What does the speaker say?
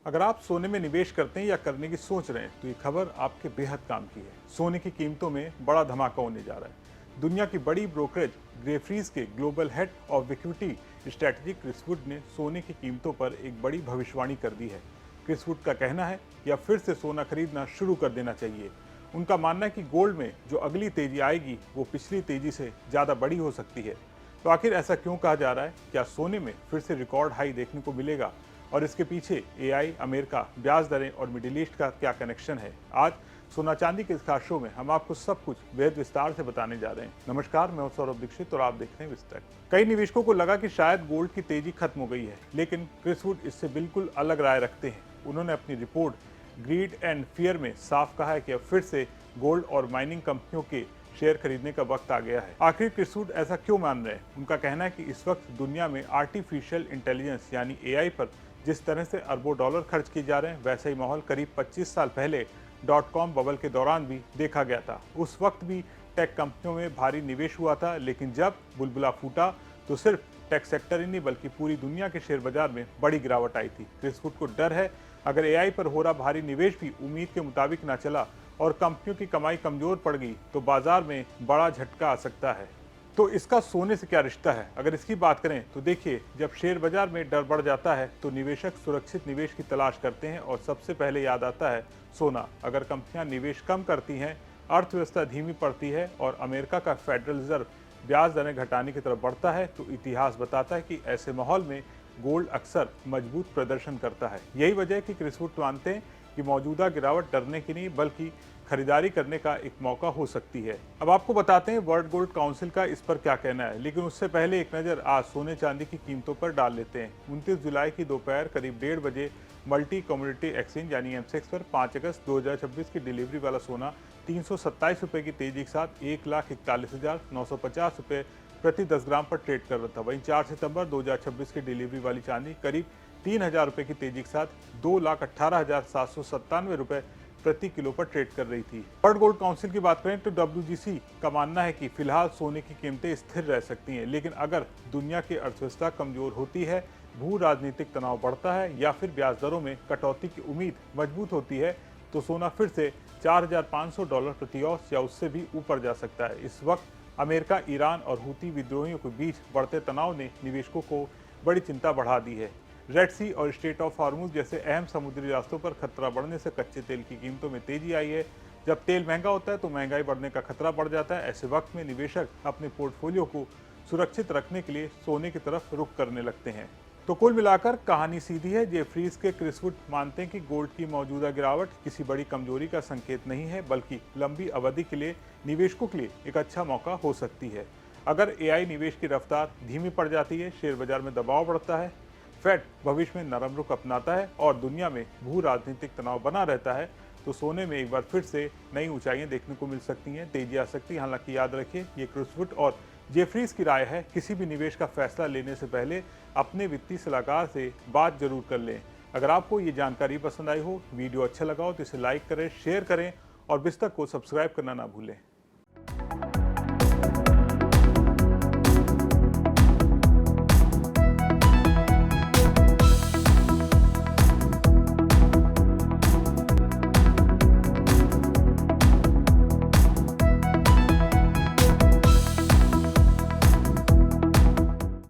अगर आप सोने में निवेश करते हैं या करने की सोच रहे हैं तो ये खबर आपके बेहद काम की है। सोने की कीमतों में बड़ा धमाका होने जा रहा है। दुनिया की बड़ी ब्रोकरेज ग्रेफ्रीज के global head of equity strategy Chris Wood ने सोने की कीमतों पर एक बड़ी भविष्यवाणी कर दी है। क्रिस वुड का कहना है कि अब फिर से सोना खरीदना शुरू कर देना चाहिए। उनका मानना है कि गोल्ड में जो अगली तेजी आएगी वो पिछली तेजी से ज़्यादा बड़ी हो सकती है। तो आखिर ऐसा क्यों कहा जा रहा है? क्या सोने में फिर से रिकॉर्ड हाई देखने को मिलेगा? और इसके पीछे एआई, अमेरिका, ब्याज दरें और मिडिल ईस्ट का क्या कनेक्शन है? आज सोना चांदी के इस खास शो में हम आपको सब कुछ बेहद विस्तार से बताने जा रहे हैं। नमस्कार, मैं हूं सौरभ दीक्षित और आप देख रहे हैं विस्तार। कई निवेशकों को लगा कि शायद गोल्ड की तेजी खत्म हो गई है, लेकिन क्रिस वुड इससे बिल्कुल अलग राय रखते हैं। उन्होंने अपनी रिपोर्ट ग्रीड एंड फियर में साफ कहा है कि अब फिर से गोल्ड और माइनिंग कंपनियों के शेयर खरीदने का वक्त आ गया है। आखिर क्रिस वुड ऐसा क्यों मान रहे हैं? उनका कहना है कि इस वक्त दुनिया में आर्टिफिशियल इंटेलिजेंस यानी एआई पर जिस तरह से अरबों डॉलर खर्च किए जा रहे हैं, वैसा ही माहौल करीब 25 साल पहले .com बबल के दौरान भी देखा गया था। उस वक्त भी टेक कंपनियों में भारी निवेश हुआ था, लेकिन जब बुलबुला फूटा तो सिर्फ टेक सेक्टर ही नहीं बल्कि पूरी दुनिया के शेयर बाजार में बड़ी गिरावट आई थी। क्रिस वुड को डर है अगर एआई पर हो रहा भारी निवेश भी उम्मीद के मुताबिक ना चला और कंपनियों की कमाई कमजोर पड़ गई तो बाजार में बड़ा झटका आ सकता है। तो इसका सोने से क्या रिश्ता है? अगर इसकी बात करें तो देखिए, जब शेयर बाजार में डर बढ़ जाता है तो निवेशक सुरक्षित निवेश की तलाश करते हैं और सबसे पहले याद आता है सोना। अगर कंपनियां निवेश कम करती हैं, अर्थव्यवस्था धीमी पड़ती है और अमेरिका का फेडरल रिजर्व ब्याज दरें घटाने की तरफ बढ़ता है तो इतिहास बताता है कि ऐसे माहौल में गोल्ड अक्सर मजबूत प्रदर्शन करता है। यही वजह है कि क्रिस वुड मानते हैं कि मौजूदा गिरावट डरने की नहीं बल्कि खरीदारी करने का एक मौका हो सकती है। अब आपको बताते हैं वर्ल्ड गोल्ड काउंसिल का इस पर क्या कहना है, लेकिन उससे पहले एक नज़र आज सोने चांदी की कीमतों पर डाल लेते हैं। 29 जुलाई की दोपहर करीब 1:30 बजे मल्टी कमोडिटी एक्सचेंज यानी एमसेक्स पर 5 अगस्त 2026 की डिलीवरी वाला सोना 327 रुपये की तेजी के साथ 1,41,950 रुपये प्रति 10 ग्राम पर ट्रेड कर रहा था। वहीं 4 सितंबर 2026 की डिलीवरी वाली चांदी करीब 3,000 रुपये की तेजी के साथ 2,18,797 रुपये प्रति किलो पर ट्रेड कर रही थी। वर्ल्ड गोल्ड काउंसिल की बात करें तो WGC का मानना है कि फिलहाल सोने की कीमतें स्थिर रह सकती हैं, लेकिन अगर दुनिया की अर्थव्यवस्था कमजोर होती है, भू राजनीतिक तनाव बढ़ता है या फिर ब्याज दरों में कटौती की उम्मीद मजबूत होती है तो सोना फिर से $4,500 प्रति औंस या उससे भी ऊपर जा सकता है। इस वक्त अमेरिका, ईरान और हूती विद्रोहियों के बीच बढ़ते तनाव ने निवेशकों को बड़ी चिंता बढ़ा दी है। रेड सी और स्ट्रेट ऑफ हॉर्मुज जैसे अहम समुद्री रास्तों पर खतरा बढ़ने से कच्चे तेल की कीमतों में तेजी आई है। जब तेल महंगा होता है तो महंगाई बढ़ने का खतरा बढ़ जाता है। ऐसे वक्त में निवेशक अपने पोर्टफोलियो को सुरक्षित रखने के लिए सोने की तरफ रुख करने लगते हैं। तो कुल मिलाकर कहानी सीधी है। जेफ्रीज के क्रिस वुड मानते हैं कि गोल्ड की मौजूदा गिरावट किसी बड़ी कमजोरी का संकेत नहीं है बल्कि लंबी अवधि के लिए निवेशकों के लिए एक अच्छा मौका हो सकती है। अगर एआई निवेश की रफ्तार धीमी पड़ जाती है, शेयर बाजार में दबाव बढ़ता है, फेड भविष्य में नरम रुख अपनाता है और दुनिया में भू राजनीतिक तनाव बना रहता है तो सोने में एक बार फिर से नई ऊंचाइयां देखने को मिल सकती हैं, तेजी आ सकती है। हालांकि याद रखिए, ये क्रिस वुड और जेफ्रीज की राय है। किसी भी निवेश का फैसला लेने से पहले अपने वित्तीय सलाहकार से बात जरूर कर लें। अगर आपको ये जानकारी पसंद आई हो, वीडियो अच्छा लगा हो तो इसे लाइक करें, शेयर करें और विस्तार को सब्सक्राइब करना ना भूलें।